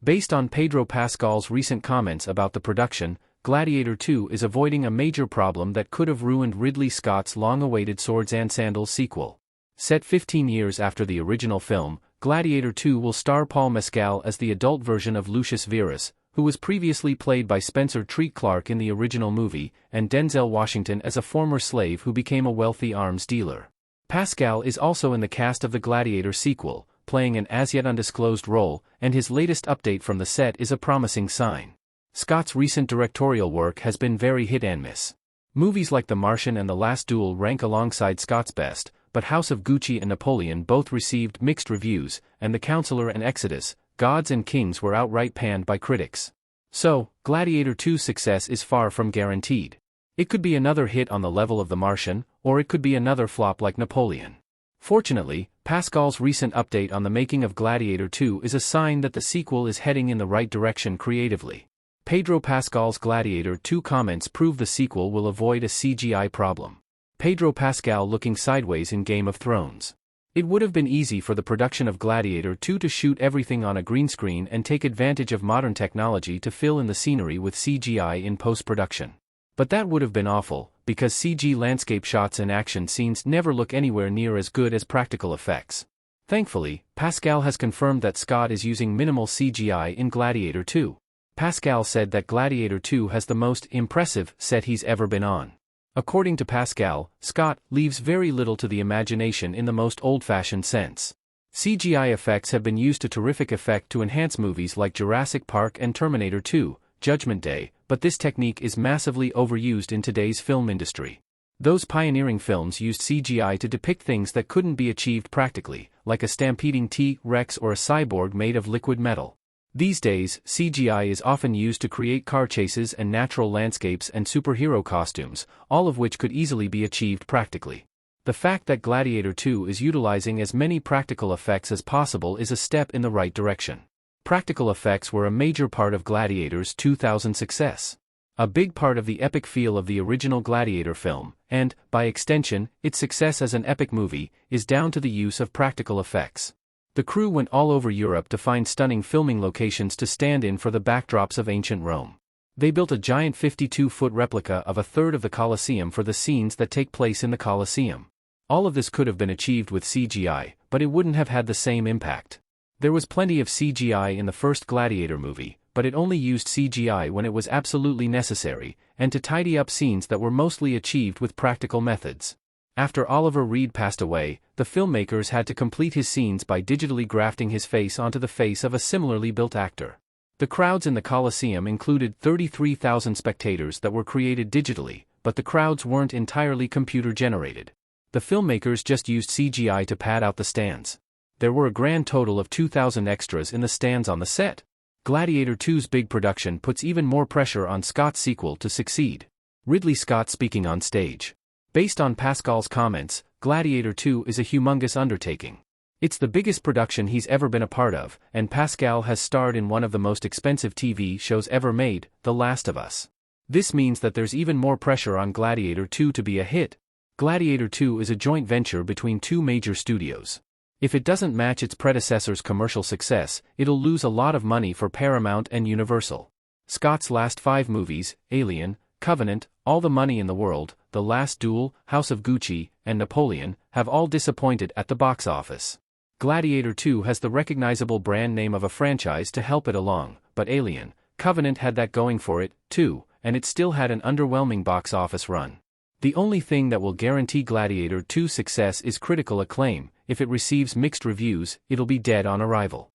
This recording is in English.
Based on Pedro Pascal's recent comments about the production, Gladiator 2 is avoiding a major problem that could have ruined Ridley Scott's long-awaited Swords and Sandals sequel. Set 15 years after the original film, Gladiator 2 will star Paul Mescal as the adult version of Lucius Verus, who was previously played by Spencer Treat Clark in the original movie, and Denzel Washington as a former slave who became a wealthy arms dealer. Pascal is also in the cast of the Gladiator sequel, playing an as-yet undisclosed role, and his latest update from the set is a promising sign. Scott's recent directorial work has been very hit and miss. Movies like The Martian and The Last Duel rank alongside Scott's best, but House of Gucci and Napoleon both received mixed reviews, and The Counselor and Exodus, Gods and Kings were outright panned by critics. So, Gladiator 2's success is far from guaranteed. It could be another hit on the level of The Martian, or it could be another flop like Napoleon. Fortunately, Pascal's recent update on the making of Gladiator 2 is a sign that the sequel is heading in the right direction creatively. Pedro Pascal's Gladiator 2 comments prove the sequel will avoid a CGI problem. Pedro Pascal looking sideways in Game of Thrones. It would have been easy for the production of Gladiator 2 to shoot everything on a green screen and take advantage of modern technology to fill in the scenery with CGI in post-production. But that would have been awful, because CG landscape shots and action scenes never look anywhere near as good as practical effects. Thankfully, Pascal has confirmed that Scott is using minimal CGI in Gladiator 2. Pascal said that Gladiator 2 has the most impressive set he's ever been on. According to Pascal, Scott leaves very little to the imagination in the most old-fashioned sense. CGI effects have been used to terrific effect to enhance movies like Jurassic Park and Terminator 2, Judgment Day, but this technique is massively overused in today's film industry. Those pioneering films used CGI to depict things that couldn't be achieved practically, like a stampeding T-Rex or a cyborg made of liquid metal. These days, CGI is often used to create car chases and natural landscapes and superhero costumes, all of which could easily be achieved practically. The fact that Gladiator 2 is utilizing as many practical effects as possible is a step in the right direction. Practical effects were a major part of Gladiator's 2000 success. A big part of the epic feel of the original Gladiator film, and, by extension, its success as an epic movie, is down to the use of practical effects. The crew went all over Europe to find stunning filming locations to stand in for the backdrops of ancient Rome. They built a giant 52-foot replica of a third of the Colosseum for the scenes that take place in the Colosseum. All of this could have been achieved with CGI, but it wouldn't have had the same impact. There was plenty of CGI in the first Gladiator movie, but it only used CGI when it was absolutely necessary, and to tidy up scenes that were mostly achieved with practical methods. After Oliver Reed passed away, the filmmakers had to complete his scenes by digitally grafting his face onto the face of a similarly built actor. The crowds in the Colosseum included 33,000 spectators that were created digitally, but the crowds weren't entirely computer-generated. The filmmakers just used CGI to pad out the stands. There were a grand total of 2,000 extras in the stands on the set. Gladiator 2's big production puts even more pressure on Scott's sequel to succeed. Ridley Scott speaking on stage. Based on Pascal's comments, Gladiator 2 is a humongous undertaking. It's the biggest production he's ever been a part of, and Pascal has starred in one of the most expensive TV shows ever made, The Last of Us. This means that there's even more pressure on Gladiator 2 to be a hit. Gladiator 2 is a joint venture between two major studios. If it doesn't match its predecessor's commercial success, it'll lose a lot of money for Paramount and Universal. Scott's last 5 movies, Alien, Covenant, All the Money in the World, The Last Duel, House of Gucci, and Napoleon, have all disappointed at the box office. Gladiator 2 has the recognizable brand name of a franchise to help it along, but Alien, Covenant had that going for it, too, and it still had an underwhelming box office run. The only thing that will guarantee Gladiator 2's success is critical acclaim. If it receives mixed reviews, it'll be dead on arrival.